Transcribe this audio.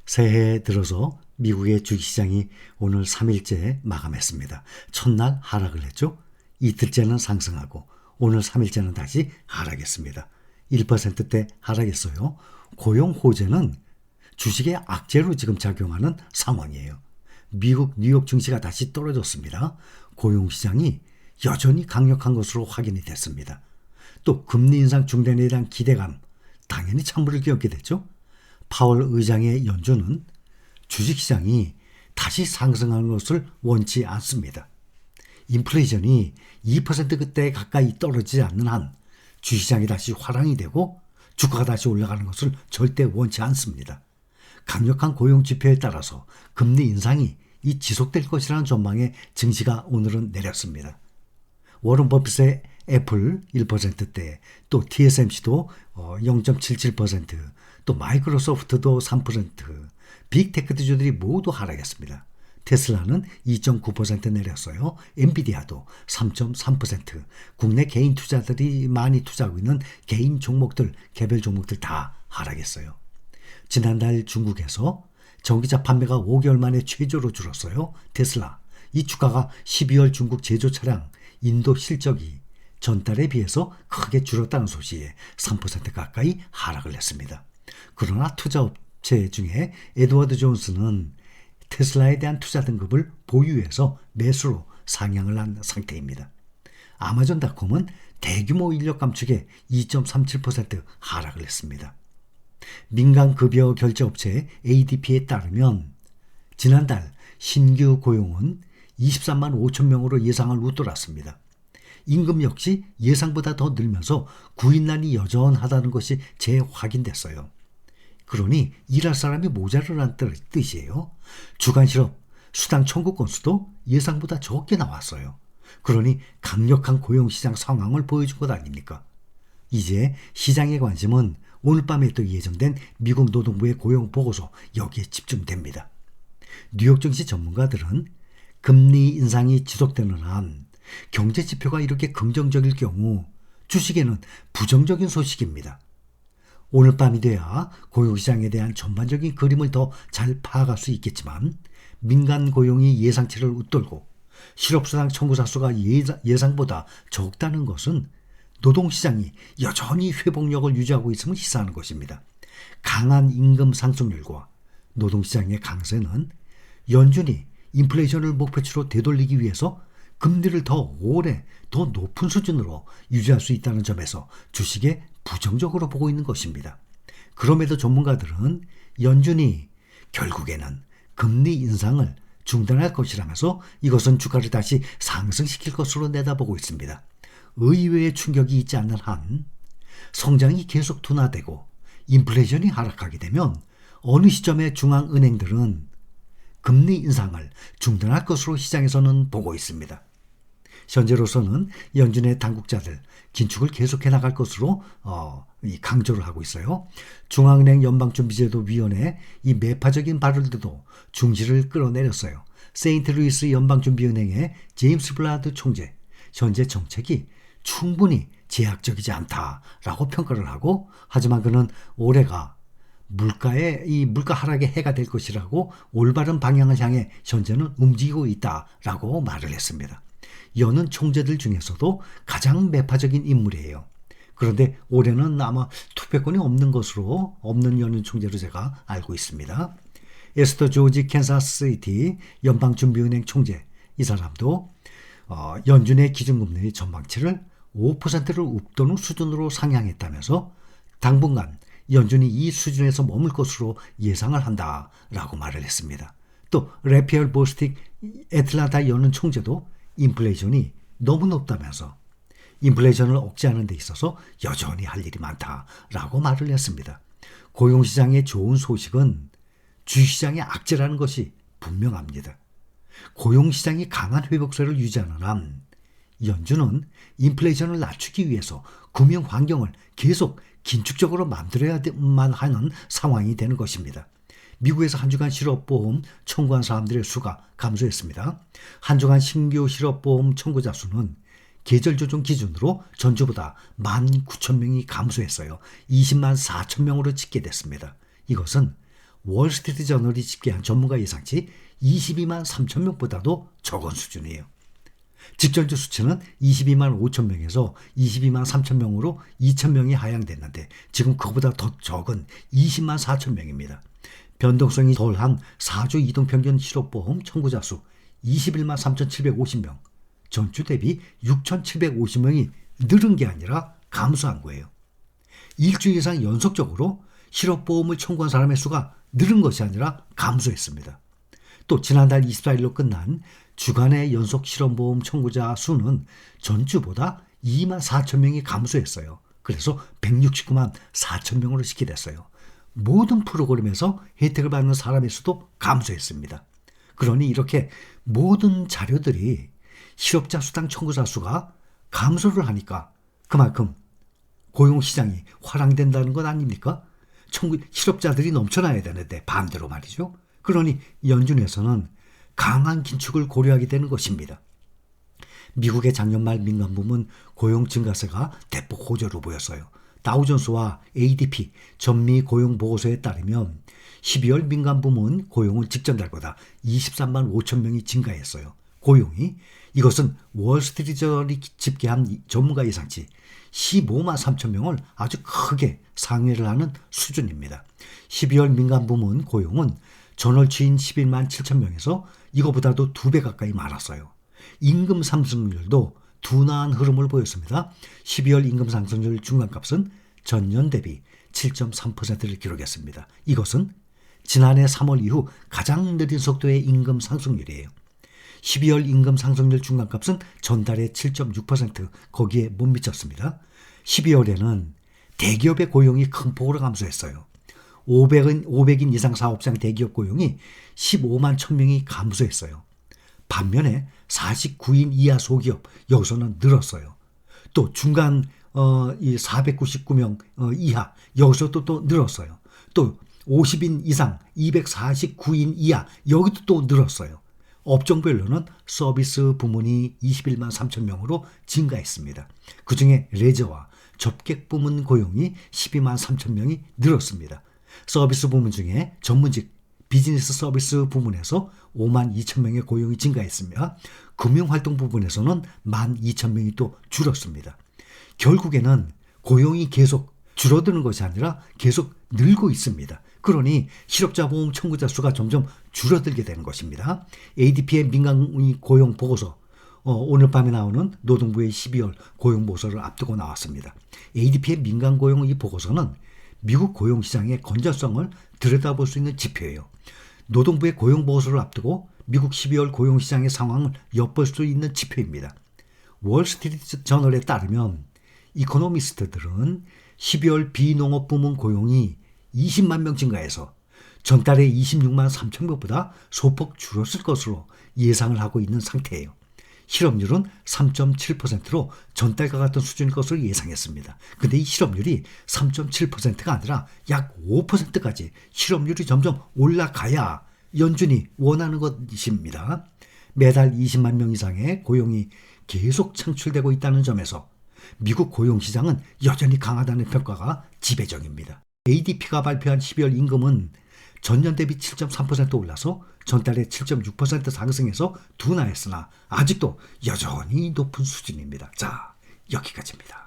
새해 들어서 미국의 주식시장이 오늘 3일째 마감했습니다. 첫날 하락을 했죠. 이틀째는 상승하고 오늘 3일째는 다시 하락했습니다. 1%대 하락했어요. 고용 호재는 주식의 악재로 지금 작용하는 상황이에요. 미국 뉴욕 증시가 다시 떨어졌습니다. 고용시장이 여전히 강력한 것으로 확인이 됐습니다. 또 금리 인상 중단에 대한 기대감 당연히 찬물을 끼얹게 됐죠. 파월 의장의 연준은 주식시장이 다시 상승하는 것을 원치 않습니다. 인플레이션이 2%대 가까이 떨어지지 않는 한 주식시장이 다시 화랑이 되고 주가가 다시 올라가는 것을 절대 원치 않습니다. 강력한 고용 지표에 따라서 금리 인상이 지속될 것이라는 전망에 증시가 오늘은 내렸습니다. 워런 버핏의 애플 1%대, 또 TSMC도 0.77%, 또 마이크로소프트도 3%, 빅테크주들이 모두 하락했습니다. 테슬라는 2.9% 내렸어요. 엔비디아도 3.3%, 국내 개인 투자들이 많이 투자하고 있는 개인 종목들, 개별 종목들 다 하락했어요. 지난달 중국에서 전기차 판매가 5개월 만에 최저로 줄었어요. 테슬라. 이 주가가 12월 중국 제조 차량 인도 실적이 전달에 비해서 크게 줄었다는 소식에 3% 가까이 하락을 했습니다. 그러나 투자업체 중에 에드워드 존스는 테슬라에 대한 투자 등급을 보유해서 매수로 상향을 한 상태입니다. 아마존닷컴은 대규모 인력 감축에 2.37% 하락을 했습니다. 민간급여 결제업체 ADP에 따르면 지난달 신규 고용은 23만 5천 명으로 예상을 웃돌았습니다. 임금 역시 예상보다 더 늘면서 구인난이 여전하다는 것이 재확인됐어요. 그러니 일할 사람이 모자르다는 뜻이에요. 주간 실업, 수당 청구 건수도 예상보다 적게 나왔어요. 그러니 강력한 고용시장 상황을 보여준 것 아닙니까? 이제 시장의 관심은 오늘 밤에 또 예정된 미국 노동부의 고용 보고서 여기에 집중됩니다. 뉴욕 증시 전문가들은 금리 인상이 지속되는 한 경제 지표가 이렇게 긍정적일 경우 주식에는 부정적인 소식입니다. 오늘 밤이 돼야 고용시장에 대한 전반적인 그림을 더 잘 파악할 수 있겠지만 민간 고용이 예상치를 웃돌고 실업수당 청구자 수가 예상보다 적다는 것은 노동시장이 여전히 회복력을 유지하고 있음을 시사하는 것입니다. 강한 임금 상승률과 노동시장의 강세는 연준이 인플레이션을 목표치로 되돌리기 위해서 금리를 더 오래 더 높은 수준으로 유지할 수 있다는 점에서 주식에 부정적으로 보고 있는 것입니다. 그럼에도 전문가들은 연준이 결국에는 금리 인상을 중단할 것이라면서 이것은 주가를 다시 상승시킬 것으로 내다보고 있습니다. 의외의 충격이 있지 않는 한 성장이 계속 둔화되고 인플레이션이 하락하게 되면 어느 시점에 중앙은행들은 금리 인상을 중단할 것으로 시장에서는 보고 있습니다. 현재로서는 연준의 당국자들 긴축을 계속해 나갈 것으로 강조를 하고 있어요. 중앙은행 연방준비제도위원회 이 매파적인 발언들도 중지를 끌어내렸어요. 세인트루이스 연방준비은행의 제임스 블라드 총재, 현재 정책이 충분히 제약적이지 않다라고 평가를 하고, 하지만 그는 올해가 물가 하락의 해가 될 것이라고 올바른 방향을 향해 현재는 움직이고 있다라고 말을 했습니다. 여는 총재들 중에서도 가장 매파적인 인물이에요. 그런데 올해는 아마 투표권이 없는 여는 총재로 제가 알고 있습니다. 에스터 조지 캔사스시티 연방준비은행 총재, 이 사람도 연준의 기준금리 전망치를 5%를 웃도는 수준으로 상향했다면서 당분간 연준이 이 수준에서 머물 것으로 예상을 한다라고 말을 했습니다. 또 레피얼 보스틱 애틀란타 여는 총재도 인플레이션이 너무 높다면서 인플레이션을 억제하는 데 있어서 여전히 할 일이 많다라고 말을 했습니다. 고용시장의 좋은 소식은 주식시장의 악재라는 것이 분명합니다. 고용시장이 강한 회복세를 유지하는 한 연준은 인플레이션을 낮추기 위해서 금융 환경을 계속 긴축적으로 만들어야만 하는 상황이 되는 것입니다. 미국에서 한 주간 실업보험 청구한 사람들의 수가 감소했습니다. 한 주간 신규 실업보험 청구자 수는 계절 조정 기준으로 전주보다 19,000명이 감소했어요. 20만 4천 명으로 집계됐습니다. 이것은 월스트리트 저널이 집계한 전문가 예상치 22만 3천 명보다도 적은 수준이에요. 직전주 수치는 22만 5천 명에서 22만 3천 명으로 2천 명이 하향됐는데 지금 그보다 더 적은 20만 4천 명입니다. 변동성이 덜한 4주 이동평균 실업보험 청구자 수 21만 3,750명, 전주 대비 6,750명이 늘은 게 아니라 감소한 거예요. 일주일 이상 연속적으로 실업보험을 청구한 사람의 수가 늘은 것이 아니라 감소했습니다. 또 지난달 24일로 끝난 주간의 연속 실업보험 청구자 수는 전주보다 2만 4천 명이 감소했어요. 그래서 169만 4천 명으로 식히됐어요. 모든 프로그램에서 혜택을 받는 사람의 수도 감소했습니다. 그러니 이렇게 모든 자료들이 실업자 수당 청구자 수가 감소를 하니까 그만큼 고용시장이 화랑된다는 것 아닙니까? 실업자들이 넘쳐나야 되는데 반대로 말이죠. 그러니 연준에서는 강한 긴축을 고려하게 되는 것입니다. 미국의 작년 말 민간 부문 고용 증가세가 대폭 호조로 보였어요. 다우존스와 ADP 전미 고용 보고서에 따르면 12월 민간 부문 고용은 직전 달보다 23만 5천 명이 증가했어요. 고용이 이것은 월스트리트 저널이 집계한 전문가 예상치 15만 3천 명을 아주 크게 상회를 하는 수준입니다. 12월 민간 부문 고용은 전월치인 11만 7천 명에서 이거보다도 2배 가까이 많았어요. 임금 상승률도 둔화한 흐름을 보였습니다. 12월 임금 상승률 중간값은 전년 대비 7.3%를 기록했습니다. 이것은 지난해 3월 이후 가장 느린 속도의 임금 상승률이에요. 12월 임금 상승률 중간값은 전달의 7.6% 거기에 못 미쳤습니다. 12월에는 대기업의 고용이 큰 폭으로 감소했어요. 500인 이상 사업장 대기업 고용이 15만 1,000명이 감소했어요. 반면에 49인 이하 소기업 여기서는 늘었어요. 또 중간 499명 이하 여기서도 또 늘었어요. 또 50인 이상 249인 이하 여기도 또 늘었어요. 업종별로는 서비스 부문이 21만 3천 명으로 증가했습니다. 그중에 레저와 접객 부문 고용이 12만 3천 명이 늘었습니다. 서비스 부문 중에 전문직 비즈니스 서비스 부문에서 5만 2천 명의 고용이 증가했으며 금융활동 부분에서는 1만 2천 명이 또 줄었습니다. 결국에는 고용이 계속 줄어드는 것이 아니라 계속 늘고 있습니다. 그러니 실업자 보험 청구자 수가 점점 줄어들게 되는 것입니다. ADP의 민간 고용 보고서 오늘 밤에 나오는 노동부의 12월 고용 보고서를 앞두고 나왔습니다. ADP의 민간 고용 이 보고서는 미국 고용시장의 건전성을 들여다볼 수 있는 지표예요. 노동부의 고용 보고서를 앞두고 미국 12월 고용시장의 상황을 엿볼 수 있는 지표입니다. 월스트리트 저널에 따르면 이코노미스트들은 12월 비농업 부문 고용이 20만 명 증가해서 전달의 26만 3천 명보다 소폭 줄었을 것으로 예상을 하고 있는 상태예요. 실업률은 3.7%로 전달과 같은 수준일 것으로 예상했습니다. 근데 이 실업률이 3.7%가 아니라 약 5%까지 실업률이 점점 올라가야 연준이 원하는 것입니다. 매달 20만 명 이상의 고용이 계속 창출되고 있다는 점에서 미국 고용시장은 여전히 강하다는 평가가 지배적입니다. ADP가 발표한 12월 임금은 전년 대비 7.3% 올라서 전달에 7.6% 상승해서 둔화했으나 아직도 여전히 높은 수준입니다. 자, 여기까지입니다.